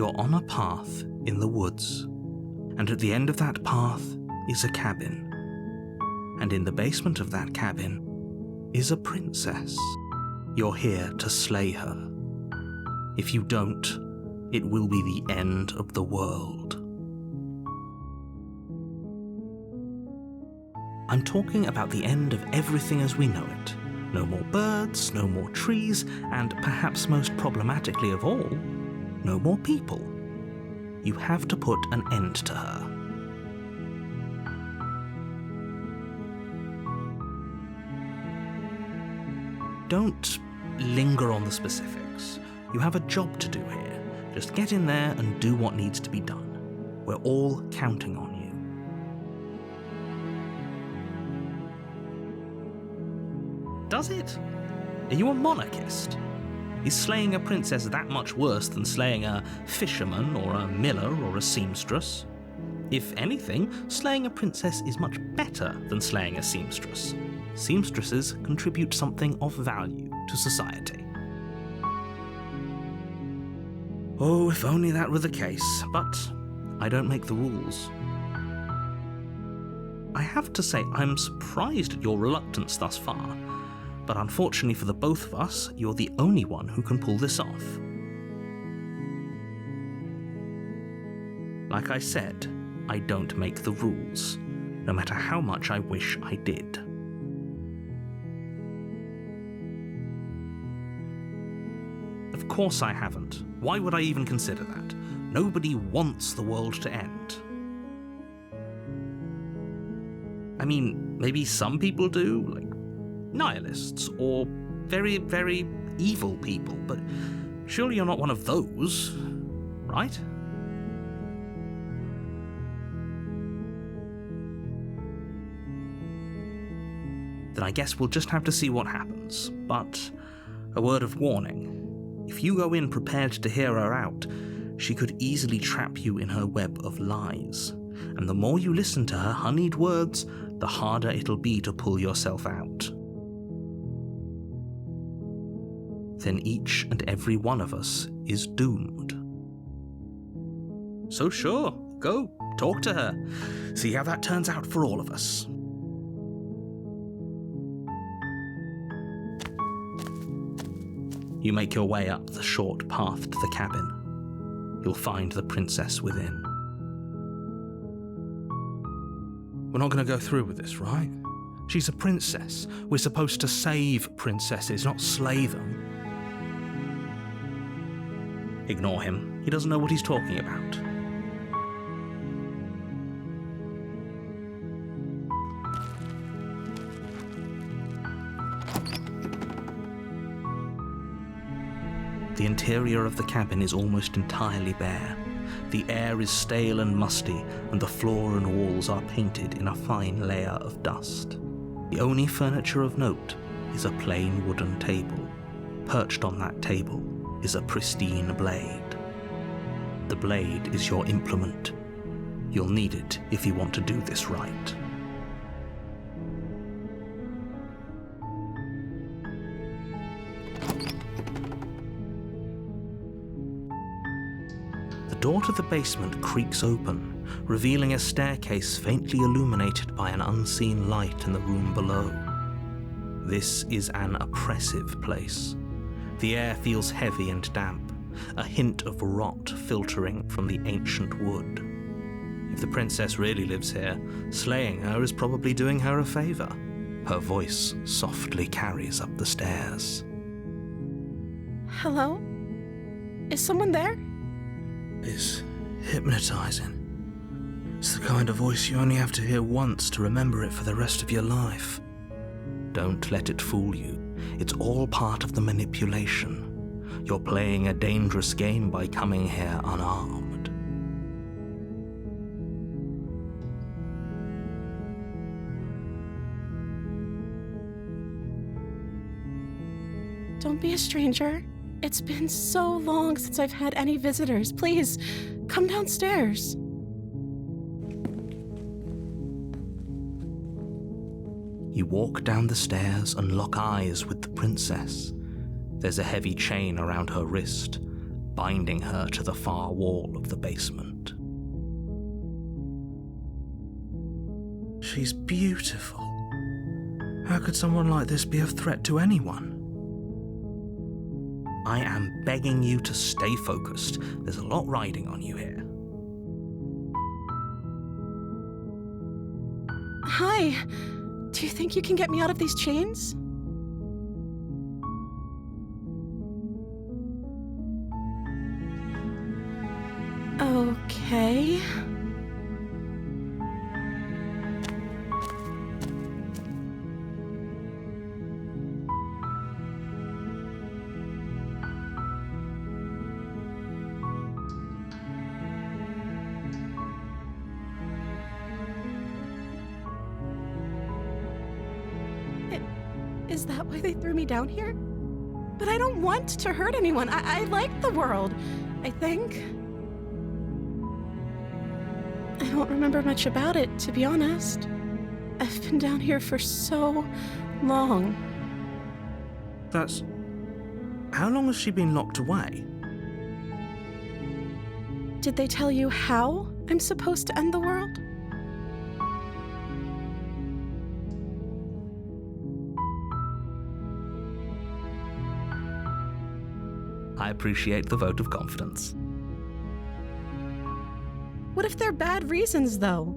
You're on a path in the woods, and at the end of that path is a cabin. And in the basement of that cabin is a princess. You're here to slay her. If you don't, it will be the end of the world. I'm talking about the end of everything as we know it. No more birds, no more trees, and perhaps most problematically of all, no more people. You have to put an end to her. Don't linger on the specifics. You have a job to do here. Just get in there and do what needs to be done. We're all counting on you. Does it? Are you a monarchist? Is slaying a princess that much worse than slaying a fisherman or a miller or a seamstress? If anything, slaying a princess is much better than slaying a seamstress. Seamstresses contribute something of value to society. Oh, if only that were the case, but I don't make the rules. I have to say, I'm surprised at your reluctance thus far, but unfortunately for the both of us, you're the only one who can pull this off. Like I said, I don't make the rules, no matter how much I wish I did. Of course I haven't. Why would I even consider that? Nobody wants the world to end. I mean, maybe some people do, like nihilists, or very, very evil people, but surely you're not one of those, right? Then I guess we'll just have to see what happens, but a word of warning. If you go in prepared to hear her out, she could easily trap you in her web of lies, and the more you listen to her honeyed words, the harder it'll be to pull yourself out. Then each and every one of us is doomed. So sure, go, talk to her, see how that turns out for all of us. You make your way up the short path to the cabin. You'll find the princess within. We're not going to go through with this, right? She's a princess. We're supposed to save princesses, not slay them. Ignore him. He doesn't know what he's talking about. The interior of the cabin is almost entirely bare. The air is stale and musty, and the floor and walls are painted in a fine layer of dust. The only furniture of note is a plain wooden table. Perched on that table is a pristine blade. The blade is your implement. You'll need it if you want to do this right. The door to the basement creaks open, revealing a staircase faintly illuminated by an unseen light in the room below. This is an oppressive place. The air feels heavy and damp, a hint of rot filtering from the ancient wood. If the princess really lives here, slaying her is probably doing her a favor. Her voice softly carries up the stairs. Hello? Is someone there? It's hypnotizing. It's the kind of voice you only have to hear once to remember it for the rest of your life. Don't let it fool you. It's all part of the manipulation. You're playing a dangerous game by coming here unarmed. Don't be a stranger. It's been so long since I've had any visitors. Please, come downstairs. You walk down the stairs and lock eyes with the princess. There's a heavy chain around her wrist. binding her to the far wall of the basement. She's beautiful. How could someone like this be a threat to anyone? I am begging you to stay focused. There's a lot riding on you here. Hi. Do you think you can get me out of these chains? Okay. Is that why they threw me down here? But I don't want to hurt anyone. I like the world, I think. I don't remember much about it, to be honest. I've been down here for so long. That's... How long has she been locked away? Did they tell you how I'm supposed to end the world? I appreciate the vote of confidence. What if they're bad reasons, though?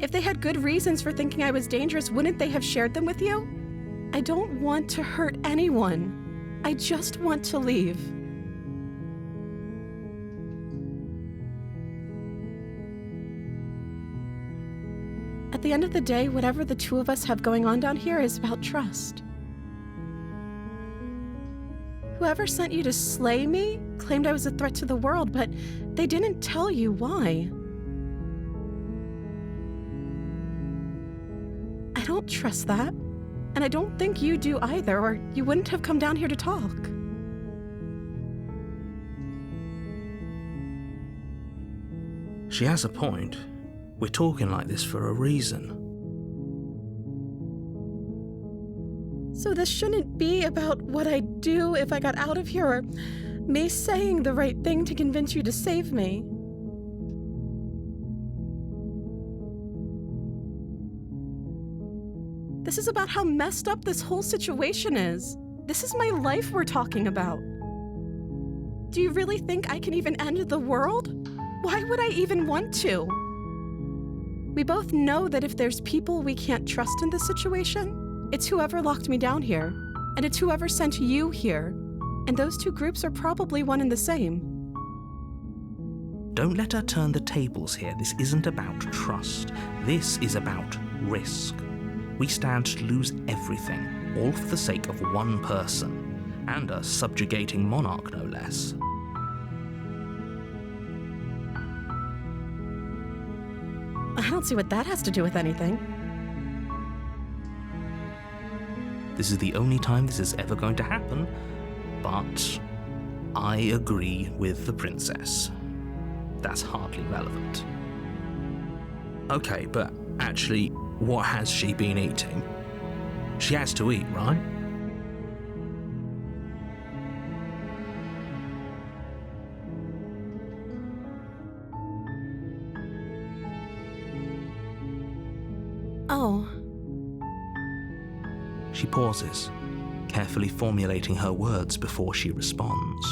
If they had good reasons for thinking I was dangerous, wouldn't they have shared them with you? I don't want to hurt anyone. I just want to leave. At the end of the day, whatever the two of us have going on down here is about trust. Whoever sent you to slay me claimed I was a threat to the world, but they didn't tell you why. I don't trust that, and I don't think you do either, or you wouldn't have come down here to talk. She has a point. We're talking like this for a reason. So this shouldn't be about what I'd do if I got out of here, or me saying the right thing to convince you to save me. This is about how messed up this whole situation is. This is my life we're talking about. Do you really think I can even end the world? Why would I even want to? We both know that if there's people we can't trust in this situation, it's whoever locked me down here, and it's whoever sent you here. And those two groups are probably one and the same. Don't let her turn the tables here. This isn't about trust. This is about risk. We stand to lose everything, all for the sake of one person, and a subjugating monarch, no less. I don't see what that has to do with anything. This is the only time this is ever going to happen, but I agree with the princess. That's hardly relevant. Okay, but actually, what has she been eating? She has to eat, right? Oh. She pauses, carefully formulating her words before she responds.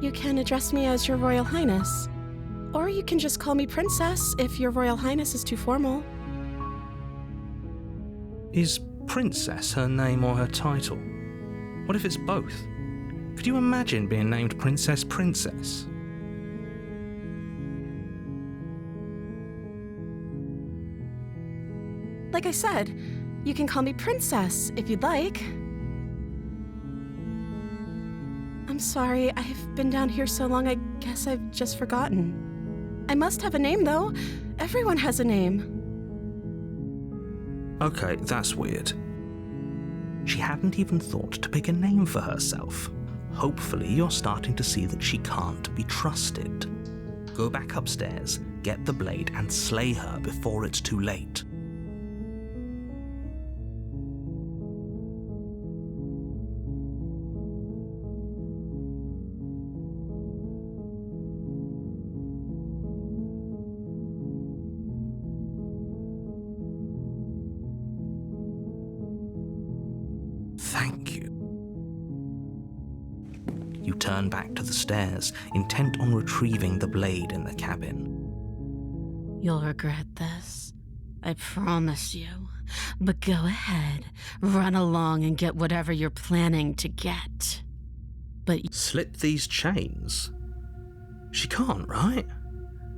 You can address me as Your Royal Highness. Or you can just call me Princess if Your Royal Highness is too formal. Is Princess her name or her title? What if it's both? Could you imagine being named Princess Princess? Like I said, you can call me Princess if you'd like. I'm sorry, I've been down here so long, I guess I've just forgotten. I must have a name, though. Everyone has a name. Okay, that's weird. She hadn't even thought to pick a name for herself. Hopefully you're starting to see that she can't be trusted. Go back upstairs, get the blade, and slay her before it's too late. Thank you. You turn back to the stairs, intent on retrieving the blade in the cabin. You'll regret this. I promise you. But go ahead, run along and get whatever you're planning to get. But Slip these chains? She can't, right?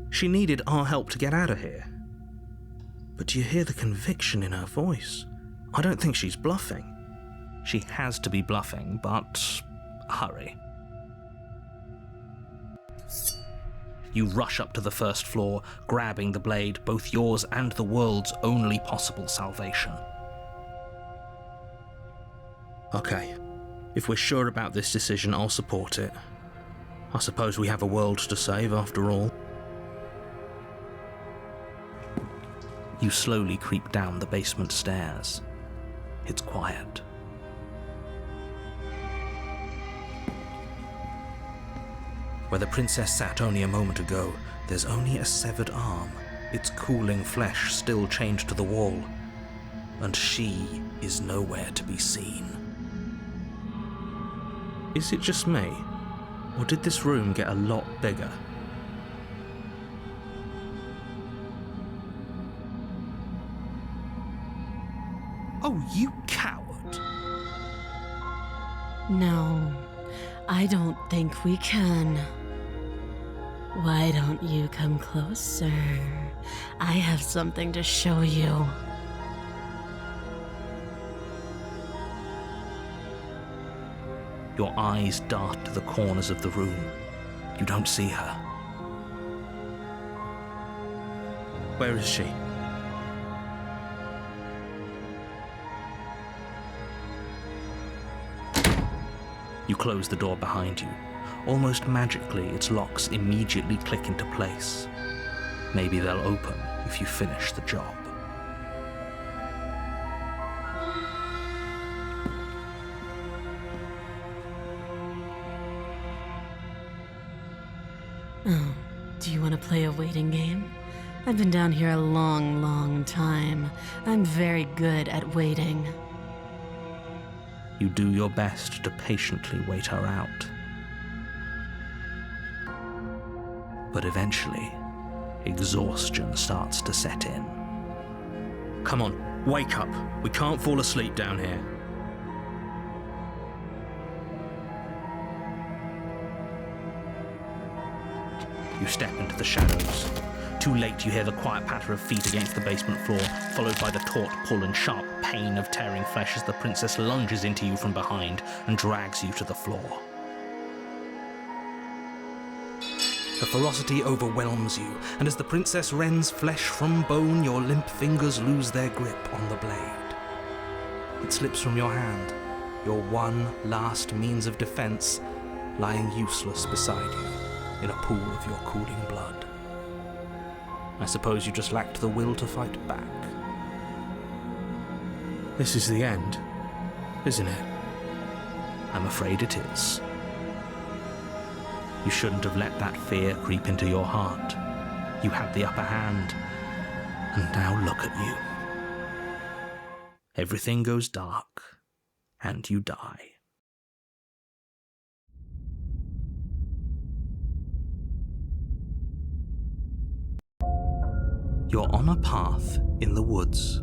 She needed our help to get out of here. But do you hear the conviction in her voice? I don't think she's bluffing. She has to be bluffing, but hurry. You rush up to the first floor, grabbing the blade, both yours and the world's only possible salvation. Okay, if we're sure about this decision, I'll support it. I suppose we have a world to save after all. You slowly creep down the basement stairs. It's quiet. Where the princess sat only a moment ago, there's only a severed arm, its cooling flesh still chained to the wall, and she is nowhere to be seen. Is it just me, or did this room get a lot bigger? Oh, you coward! no, I don't think we can. Why don't you come closer? I have something to show you. Your eyes dart to the corners of the room. You don't see her. Where is she? You close the door behind you. Almost magically, its locks immediately click into place. Maybe they'll open if you finish the job. Oh, do you want to play a waiting game? I've been down here a long, long time. I'm very good at waiting. You do your best to patiently wait her out. But eventually, exhaustion starts to set in. Come on, wake up. We can't fall asleep down here. You step into the shadows. Too late, you hear the quiet patter of feet against the basement floor, followed by the taut pull and sharp pain of tearing flesh as the princess lunges into you from behind and drags you to the floor. The ferocity overwhelms you, and as the princess rends flesh from bone, your limp fingers lose their grip on the blade. It slips from your hand, your one last means of defense lying useless beside you in a pool of your cooling blood. I suppose you just lacked the will to fight back. This is the end, isn't it? I'm afraid it is. You shouldn't have let that fear creep into your heart. You had the upper hand, and now look at you. Everything goes dark, and you die. You're on a path in the woods,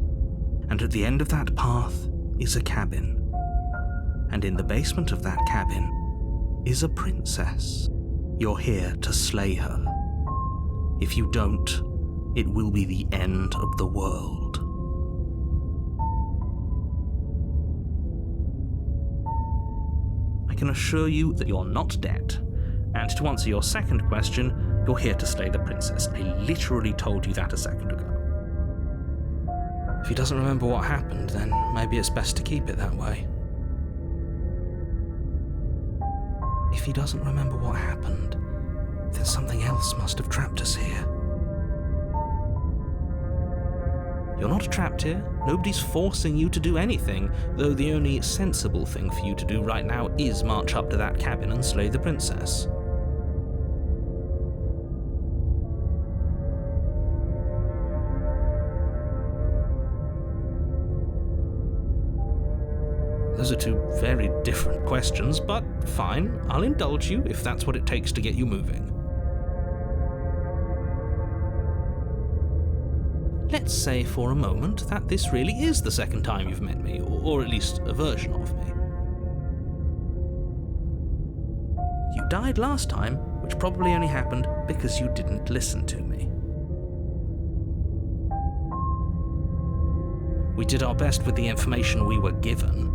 and at the end of that path is a cabin. And in the basement of that cabin is a princess. You're here to slay her. If you don't, it will be the end of the world. I can assure you that you're not dead. And to answer your second question, you're here to slay the princess. I literally told you that a second ago. If he doesn't remember what happened, then maybe it's best to keep it that way. If he doesn't remember what happened, then something else must have trapped us here. You're not trapped here. Nobody's forcing you to do anything, though the only sensible thing for you to do right now is march up to that cabin and slay the princess. Those are two very different questions, but fine, I'll indulge you if that's what it takes to get you moving. Let's say for a moment that this really is the second time you've met me, or at least a version of me. You died last time, which probably only happened because you didn't listen to me. We did our best with the information we were given.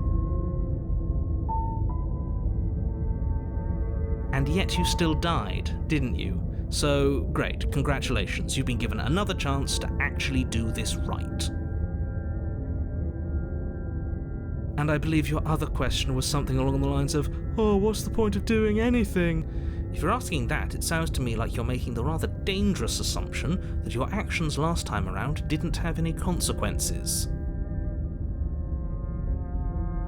And yet you still died, didn't you? So, great, congratulations, you've been given another chance to actually do this right. And I believe your other question was something along the lines of, oh, what's the point of doing anything? If you're asking that, it sounds to me like you're making the rather dangerous assumption that your actions last time around didn't have any consequences.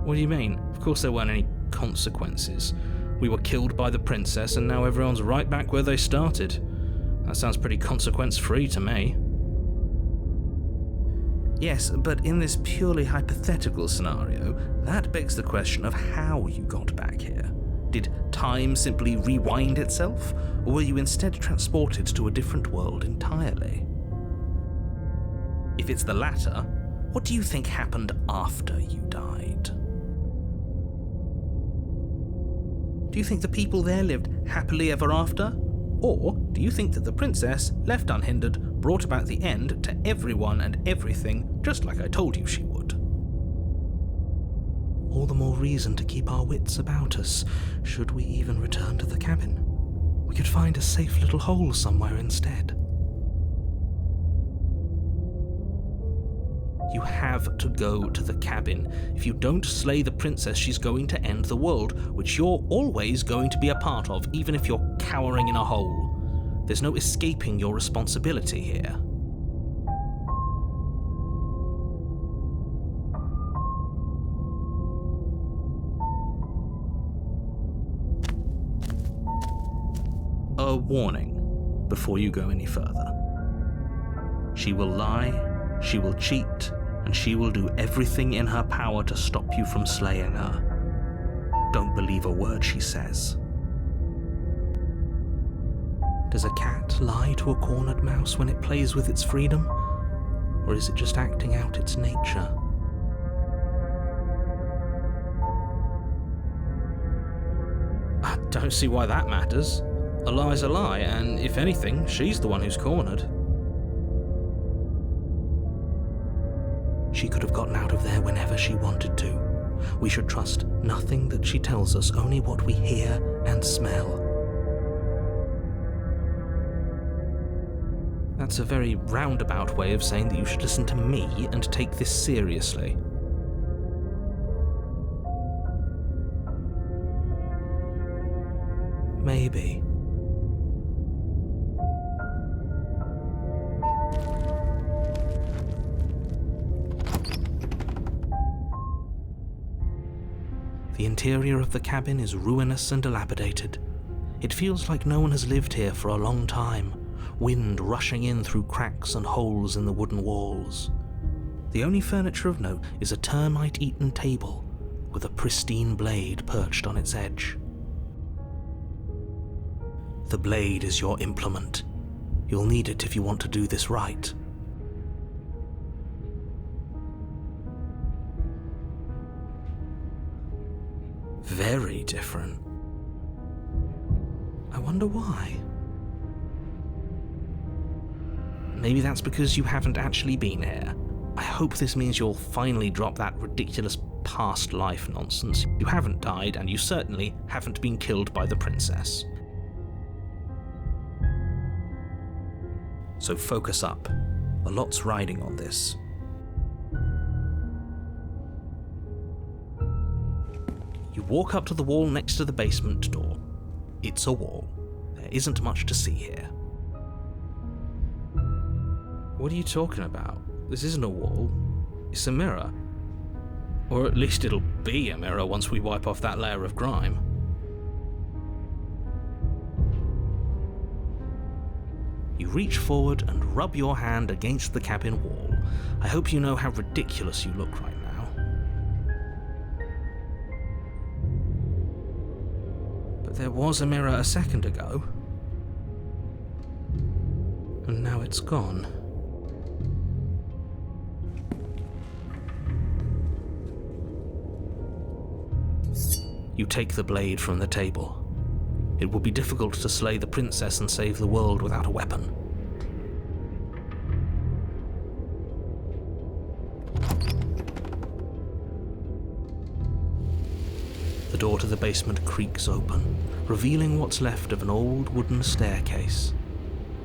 What do you mean? Of course there weren't any consequences. We were killed by the princess and now everyone's right back where they started. That sounds pretty consequence-free to me. Yes, but in this purely hypothetical scenario, that begs the question of how you got back here. Did time simply rewind itself, or were you instead transported to a different world entirely? If it's the latter, what do you think happened after you died? Do you think the people there lived happily ever after? Or do you think that the princess, left unhindered, brought about the end to everyone and everything, just like I told you she would? All the more reason to keep our wits about us, should we even return to the cabin. We could find a safe little hole somewhere instead. You have to go to the cabin. If you don't slay the princess, she's going to end the world, which you're always going to be a part of, even if you're cowering in a hole. There's no escaping your responsibility here. A warning before you go any further. She will lie, she will cheat, and she will do everything in her power to stop you from slaying her. Don't believe a word she says. Does a cat lie to a cornered mouse when it plays with its freedom? Or is it just acting out its nature? I don't see why that matters. A lie's a lie, and if anything, she's the one who's cornered. She could have gotten out of there whenever she wanted to. We should trust nothing that she tells us, only what we hear and smell. That's a very roundabout way of saying that you should listen to me and take this seriously. Maybe. The interior of the cabin is ruinous and dilapidated. It feels like no one has lived here for a long time, wind rushing in through cracks and holes in the wooden walls. The only furniture of note is a termite-eaten table with a pristine blade perched on its edge. The blade is your implement. You'll need it if you want to do this right. Very different. I wonder why. Maybe that's because you haven't actually been here. I hope this means you'll finally drop that ridiculous past life nonsense. You haven't died, and you certainly haven't been killed by the princess. So focus up. A lot's riding on this. You walk up to the wall next to the basement door. It's a wall. There isn't much to see here. What are you talking about? This isn't a wall. It's a mirror. Or at least it'll be a mirror once we wipe off that layer of grime. You reach forward and rub your hand against the cabin wall. I hope you know how ridiculous you look right now. But there was a mirror a second ago. And now it's gone. You take the blade from the table. It would be difficult to slay the princess and save the world without a weapon. The door to the basement creaks open, revealing what's left of an old wooden staircase.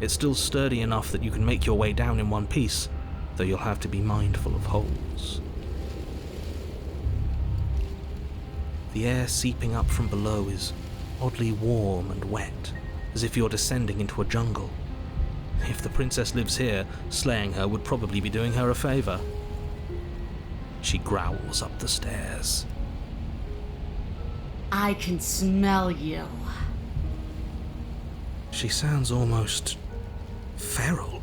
It's still sturdy enough that you can make your way down in one piece, though you'll have to be mindful of holes. The air seeping up from below is oddly warm and wet, as if you're descending into a jungle. If the princess lives here, slaying her would probably be doing her a favor. She growls up the stairs. I can smell you. She sounds almost feral.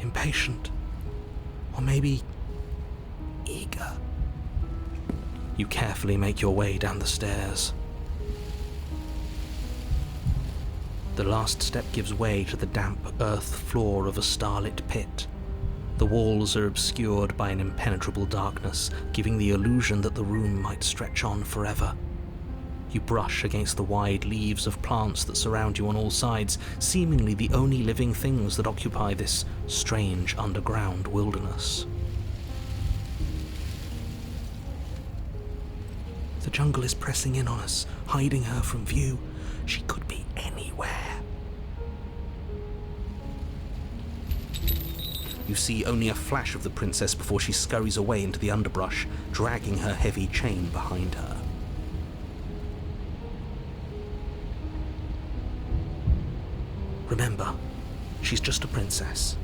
Impatient. Or maybe eager. You carefully make your way down the stairs. The last step gives way to the damp earth floor of a starlit pit. The walls are obscured by an impenetrable darkness, giving the illusion that the room might stretch on forever. You brush against the wide leaves of plants that surround you on all sides, seemingly the only living things that occupy this strange underground wilderness. The jungle is pressing in on us, hiding her from view. She could be anywhere. You see only a flash of the princess before she scurries away into the underbrush, dragging her heavy chain behind her. Remember, she's just a princess.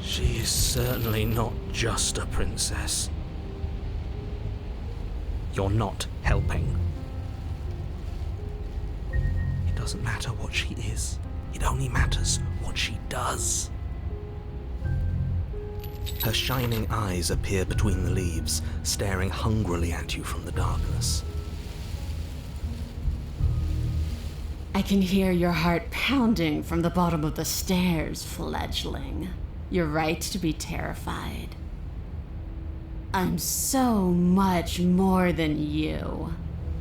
She is certainly not just a princess. You're not helping. It doesn't matter what she is. It only matters what she does. Her shining eyes appear between the leaves, staring hungrily at you from the darkness. I can hear your heart pounding from the bottom of the stairs, fledgling. You're right to be terrified. I'm so much more than you.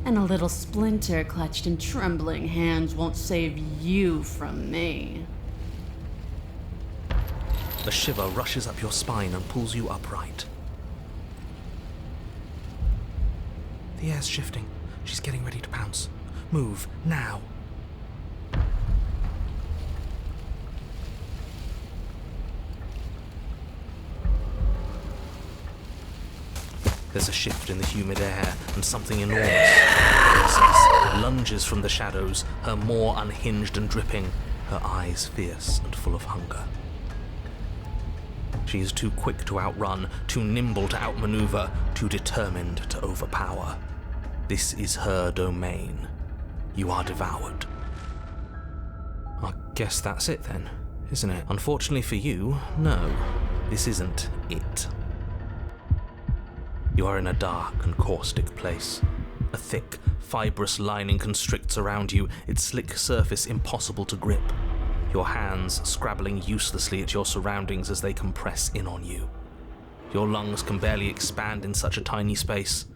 And a little splinter clutched in trembling hands won't save you from me. A shiver rushes up your spine and pulls you upright. The air's shifting. She's getting ready to pounce. Move, now. There's a shift in the humid air, and something enormous lunges from the shadows, her maw unhinged and dripping, her eyes fierce and full of hunger. She is too quick to outrun, too nimble to outmaneuver, too determined to overpower. This is her domain. You are devoured. I guess that's it then, isn't it? Unfortunately for you, no, this isn't it. You are in a dark and caustic place. A thick, fibrous lining constricts around you, its slick surface impossible to grip. Your hands scrabbling uselessly at your surroundings as they compress in on you. Your lungs can barely expand in such a tiny space.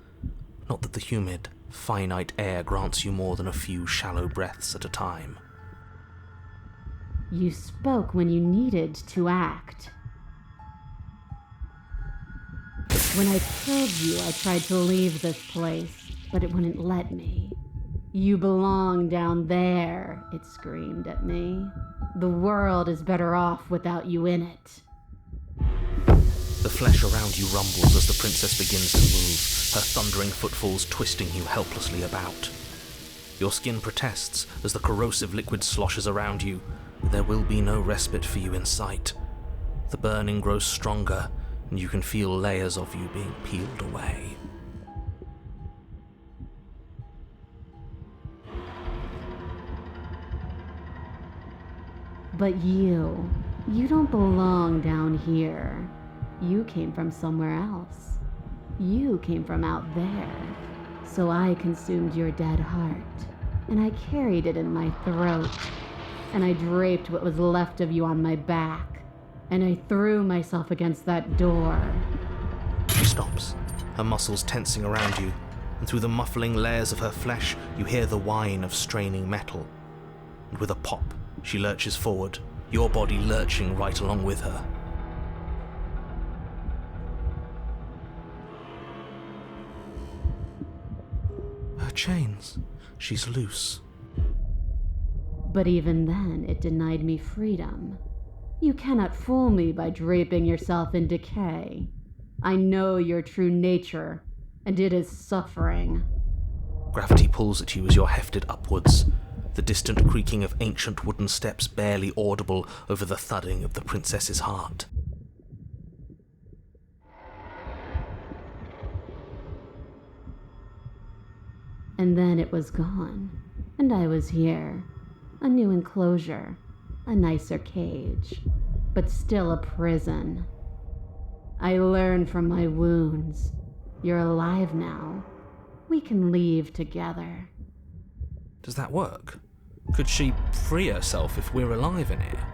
Not that the humid, finite air grants you more than a few shallow breaths at a time. You spoke when you needed to act. When I killed you, I tried to leave this place, but it wouldn't let me. You belong down there, it screamed at me. The world is better off without you in it. The flesh around you rumbles as the princess begins to move, her thundering footfalls twisting you helplessly about. Your skin protests as the corrosive liquid sloshes around you, but there will be no respite for you in sight. The burning grows stronger, and you can feel layers of you being peeled away. But you don't belong down here. You came from somewhere else. You came from out there. So I consumed your dead heart, and I carried it in my throat, and I draped what was left of you on my back, and I threw myself against that door. She stops, her muscles tensing around you, and through the muffling layers of her flesh, you hear the whine of straining metal. And with a pop, she lurches forward, your body lurching right along with her. Her chains. She's loose. But even then, it denied me freedom. You cannot fool me by draping yourself in decay. I know your true nature, and it is suffering. Gravity pulls at you as you're hefted upwards, the distant creaking of ancient wooden steps barely audible over the thudding of the princess's heart. And then it was gone, and I was here. A new enclosure, a nicer cage, but still a prison. I learned from my wounds. You're alive now. We can leave together. Does that work? Could she free herself if we're alive in here?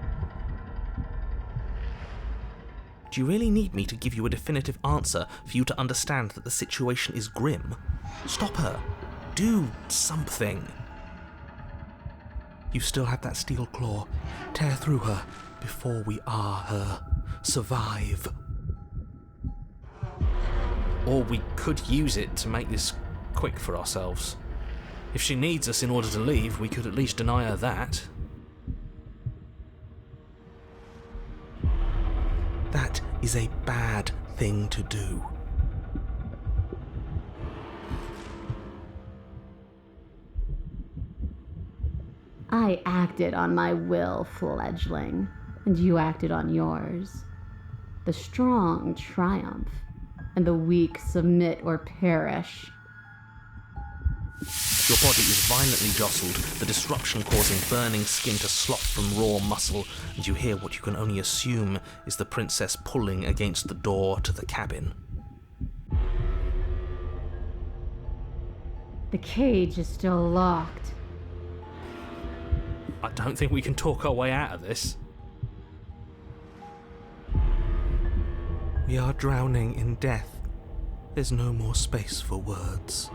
Do you really need me to give you a definitive answer for you to understand that the situation is grim? Stop her. Do something. You still have that steel claw. Tear through her before we are her. Survive. Or we could use it to make this quick for ourselves. If she needs us in order to leave, we could at least deny her that. That is a bad thing to do. I acted on my will, fledgling, and you acted on yours. The strong triumph, and the weak submit or perish. Your body is violently jostled, the disruption causing burning skin to slop from raw muscle, and you hear what you can only assume is the princess pulling against the door to the cabin. The cage is still locked. I don't think we can talk our way out of this. We are drowning in death. There's no more space for words.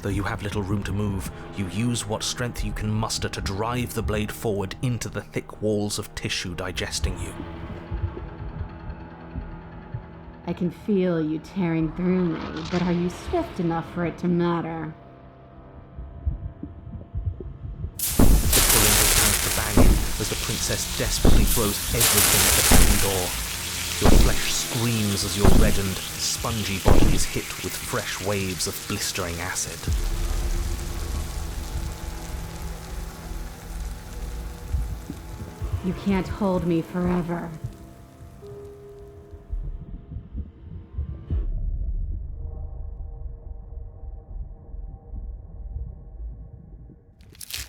Though you have little room to move, you use what strength you can muster to drive the blade forward into the thick walls of tissue digesting you. I can feel you tearing through me, but are you swift enough for it to matter? The pulling returns to banging as the princess desperately throws everything at the cabin door. Your flesh screams as your reddened, spongy body is hit with fresh waves of blistering acid. You can't hold me forever.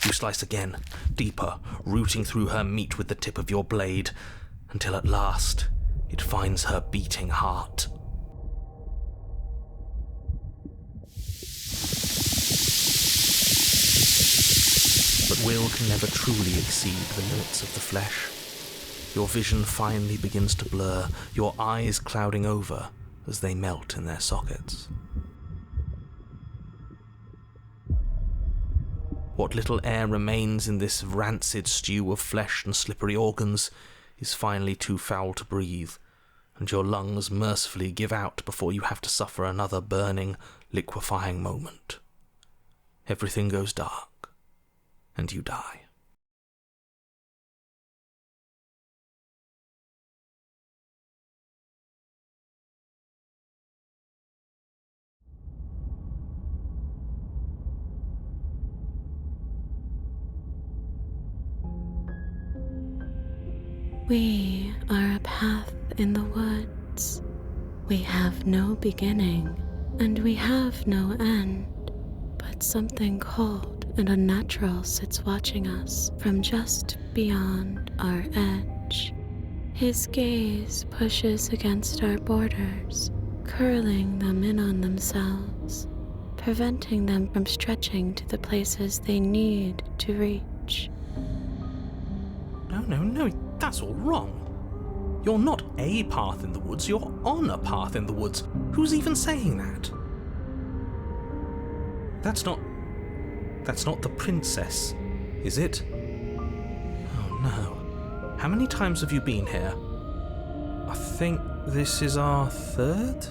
You slice again, deeper, rooting through her meat with the tip of your blade, until at last it finds her beating heart. But will can never truly exceed the limits of the flesh. Your vision finally begins to blur, your eyes clouding over as they melt in their sockets. What little air remains in this rancid stew of flesh and slippery organs is finally too foul to breathe, and your lungs mercifully give out before you have to suffer another burning, liquefying moment. Everything goes dark, and you die. We are a path in the woods. We have no beginning, and we have no end. But something cold and unnatural sits watching us from just beyond our edge. His gaze pushes against our borders, curling them in on themselves, preventing them from stretching to the places they need to reach. No, that's all wrong. You're not a path in the woods, you're on a path in the woods. Who's even saying that? That's not the princess, is it? Oh no. How many times have you been here? I think this is our third?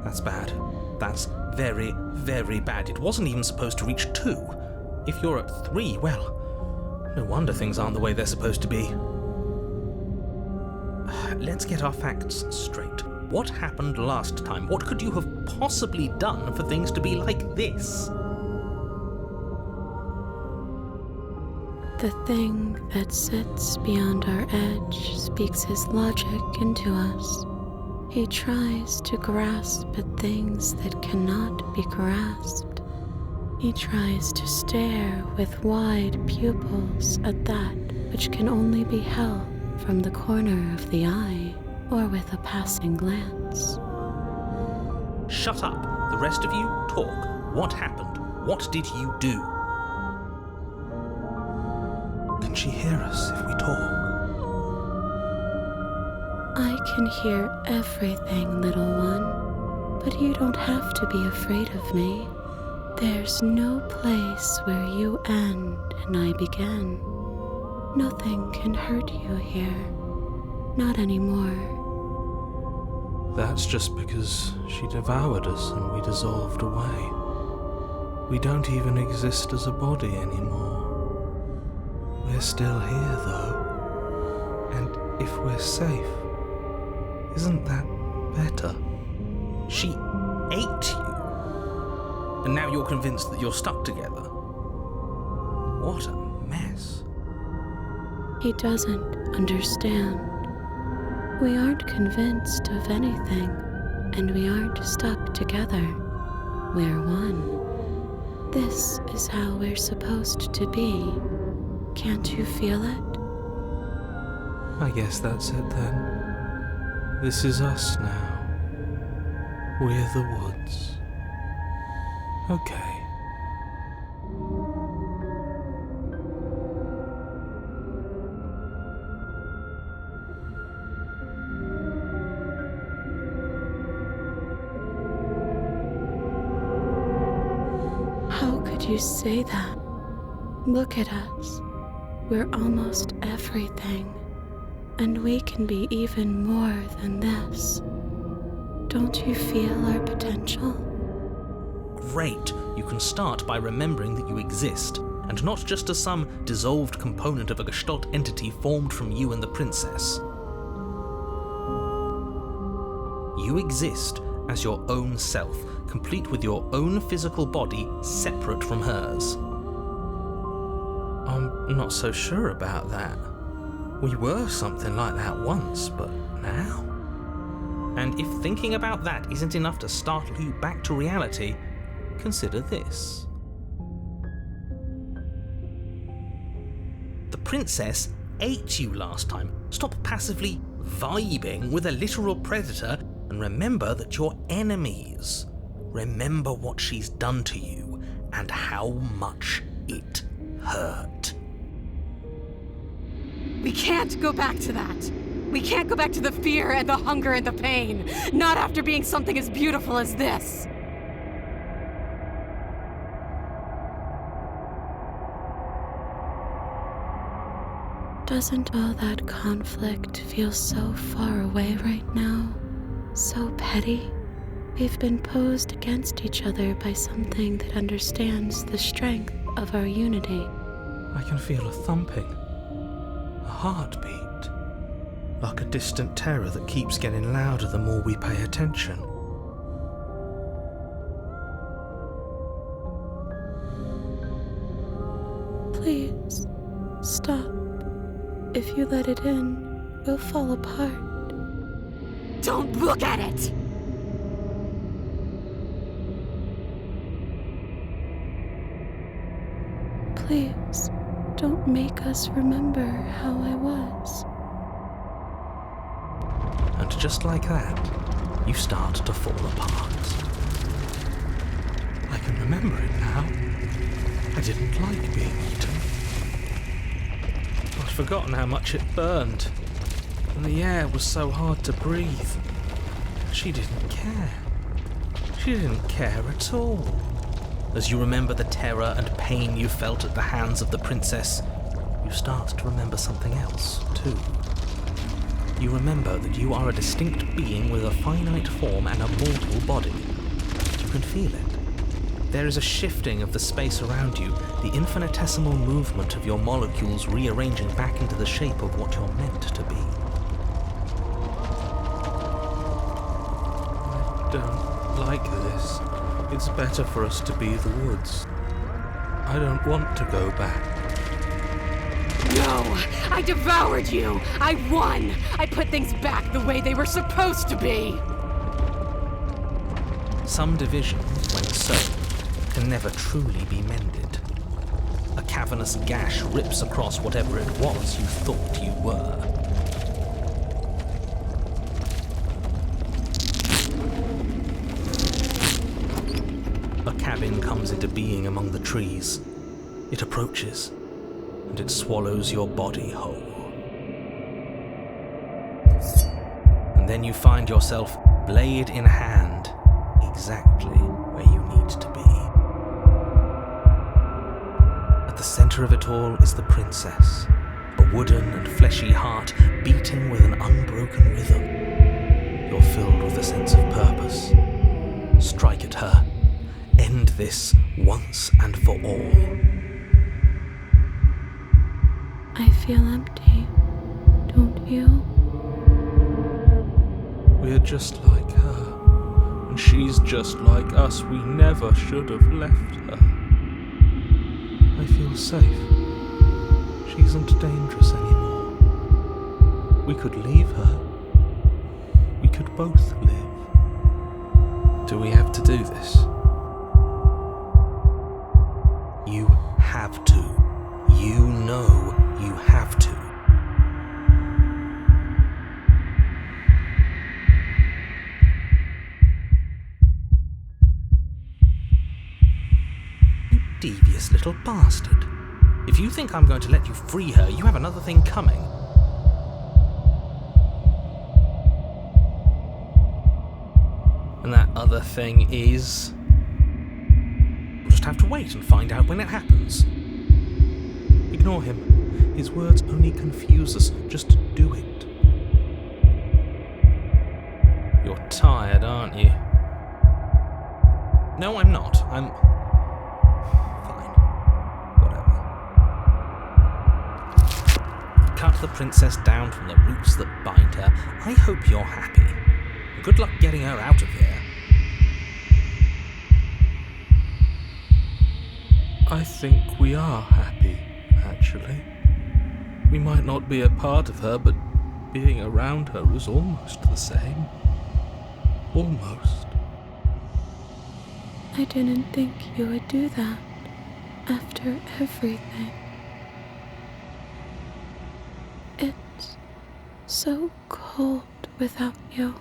That's bad. That's very, very bad. It wasn't even supposed to reach 2. If you're at 3, well, no wonder things aren't the way they're supposed to be. Let's get our facts straight. What happened last time? What could you have possibly done for things to be like this? The thing that sits beyond our edge speaks his logic into us. He tries to grasp at things that cannot be grasped. He tries to stare with wide pupils at that which can only be held from the corner of the eye or with a passing glance. Shut up. The rest of you, talk. What happened? What did you do? Can she hear us if we talk? I can hear everything, little one, but you don't have to be afraid of me. There's no place where you end and I begin. Nothing can hurt you here. Not anymore. That's just because she devoured us and we dissolved away. We don't even exist as a body anymore. We're still here, though. And if we're safe, isn't that better? She ate you. And now you're convinced that you're stuck together. What a mess. He doesn't understand. We aren't convinced of anything, and we aren't stuck together. We're one. This is how we're supposed to be. Can't you feel it? I guess that's it then. This is us now. We're the woods. Okay. How could you say that? Look at us. We're almost everything, and we can be even more than this. Don't you feel our potential? Great. You can start by remembering that you exist, and not just as some dissolved component of a Gestalt entity formed from you and the princess. You exist as your own self, complete with your own physical body, separate from hers. I'm not so sure about that. We were something like that once, but now? And if thinking about that isn't enough to startle you back to reality, consider this. The princess ate you last time. Stop passively vibing with a literal predator and remember that you're enemies. Remember what she's done to you and how much it hurt. We can't go back to that. We can't go back to the fear and the hunger and the pain. Not after being something as beautiful as this. Doesn't all that conflict feel so far away right now? So petty? We've been posed against each other by something that understands the strength of our unity. I can feel a thumping, a heartbeat, like a distant terror that keeps getting louder the more we pay attention. Please, stop. If you let it in, we'll fall apart. Don't look at it! Please, Don't make us remember how I was. And just like that, you start to fall apart. I can remember it now. I didn't like being eaten. I'd forgotten how much it burned, and the air was so hard to breathe. She didn't care. She didn't care at all. As you remember the terror and pain you felt at the hands of the princess, you start to remember something else, too. You remember that you are a distinct being with a finite form and a mortal body. You can feel it. There is a shifting of the space around you, the infinitesimal movement of your molecules rearranging back into the shape of what you're meant to be. I don't like this. It's better for us to be the woods. I don't want to go back. No! I devoured you! I won! I put things back the way they were supposed to be! Some division, when sown, can never truly be mended. A cavernous gash rips across whatever it was you thought you were. A cabin comes into being among the trees. It approaches, and it swallows your body whole. And then you find yourself, blade in hand, exactly where you need to be. At the center of it all is the princess, a wooden and fleshy heart beating with an unbroken rhythm. You're filled with a sense of purpose. Strike at her. End this once and for all. I feel empty, don't you? We're just like her, and she's just like us. We never should have left her. I feel safe. She isn't dangerous anymore. We could leave her. We could both live. Do we have to do this? You have to. You know you have to. You devious little bastard. If you think I'm going to let you free her, you have another thing coming. And that other thing is... We'll just have to wait and find out when it happens. Ignore him. His words only confuse us. Just do it. You're tired, aren't you? No, I'm not. I'm... fine. Whatever. Cut the princess down from the roots that bind her. I hope you're happy. Good luck getting her out of here. I think we are happy, actually. We might not be a part of her, but being around her is almost the same. Almost. I didn't think you would do that after everything. It's so cold without you.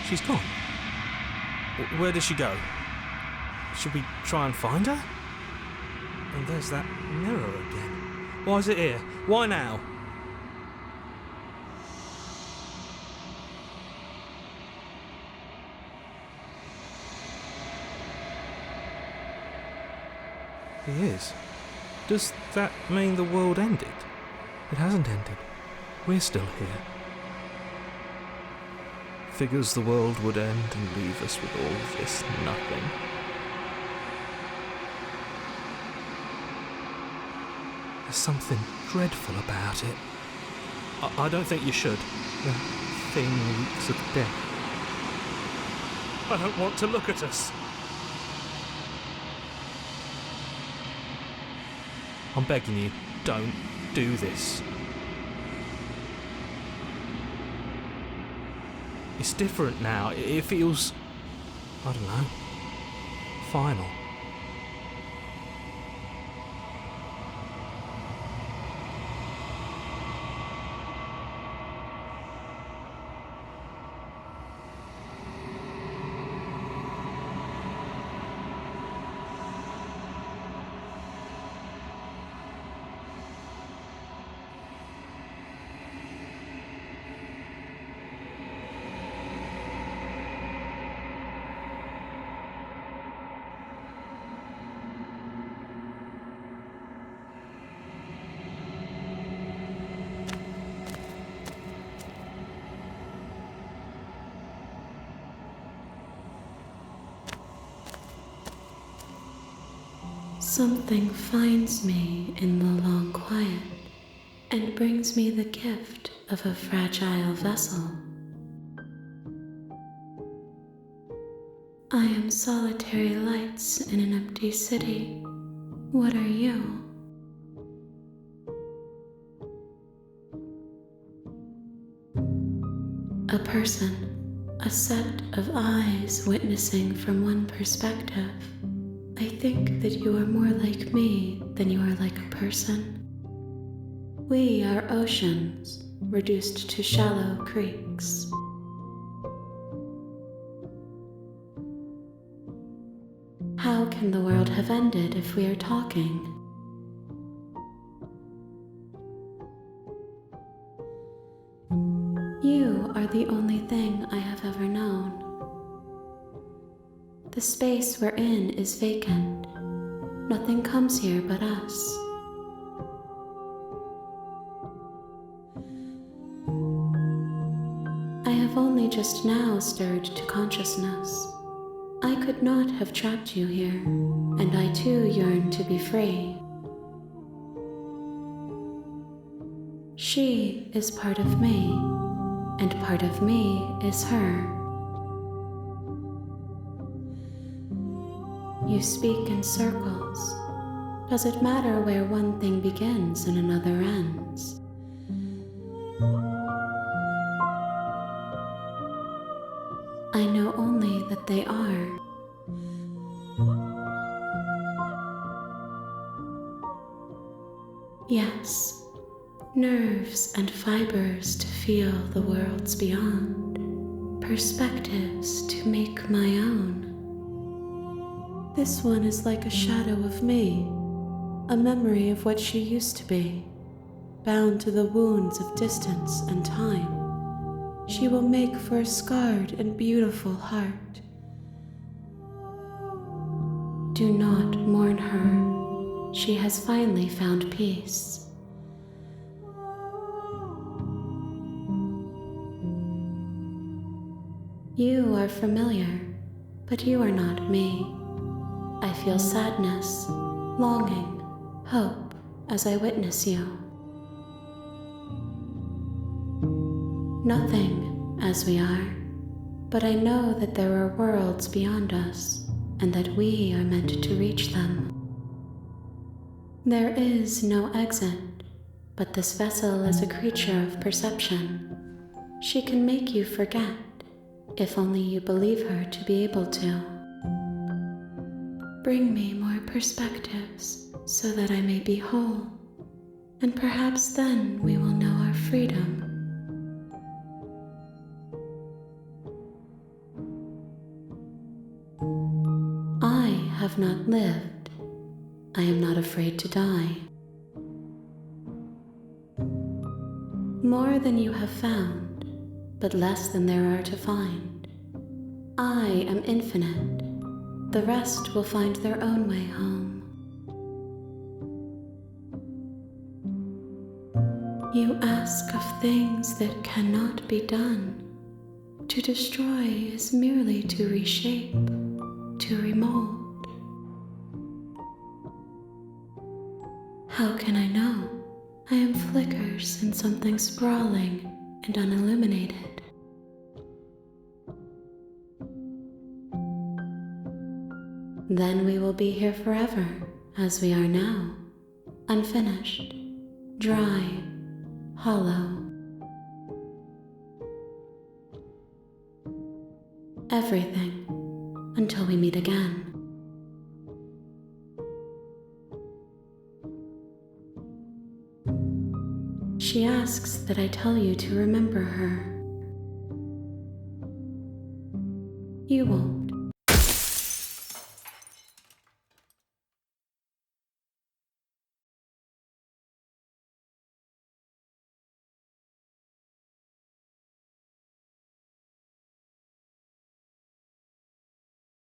She's gone. Where did she go? Should we try and find her? And there's that mirror again. Why is it here? Why now? He is. Does that mean the world ended? It hasn't ended. We're still here. Figures the world would end and leave us with all this nothing. There's something dreadful about it. I don't think you should. The thing reeks of death. I don't want to look at us. I'm begging you, don't do this. It's different now. It feels, I don't know, final. Something finds me in the long quiet and brings me the gift of a fragile vessel. I am solitary lights in an empty city. What are you? A person, a set of eyes witnessing from one perspective. I think that you are more like me than you are like a person. We are oceans, reduced to shallow creeks. How can the world have ended if we are talking? You are the only thing I have ever known. The space we're in is vacant. Nothing comes here but us. I have only just now stirred to consciousness. I could not have trapped you here, and I too yearn to be free. She is part of me, and part of me is her. You speak in circles. Does it matter where one thing begins and another ends? I know only that they are. Yes, nerves and fibers to feel the worlds beyond, perspectives to make my own. This one is like a shadow of me, a memory of what she used to be, bound to the wounds of distance and time. She will make for a scarred and beautiful heart. Do not mourn her. She has finally found peace. You are familiar, but you are not me. I feel sadness, longing, hope as I witness you. Nothing as we are, but I know that there are worlds beyond us and that we are meant to reach them. There is no exit, but this vessel is a creature of perception. She can make you forget, if only you believe her to be able to. Bring me more perspectives so that I may be whole, and perhaps then we will know our freedom. I have not lived. I am not afraid to die. More than you have found, but less than there are to find. I am infinite. The rest will find their own way home. You ask of things that cannot be done. To destroy is merely to reshape, to remold. How can I know? I am flickers in something sprawling and unilluminated. Then we will be here forever, as we are now, unfinished, dry, hollow. Everything, until we meet again. She asks that I tell you to remember her. You won't.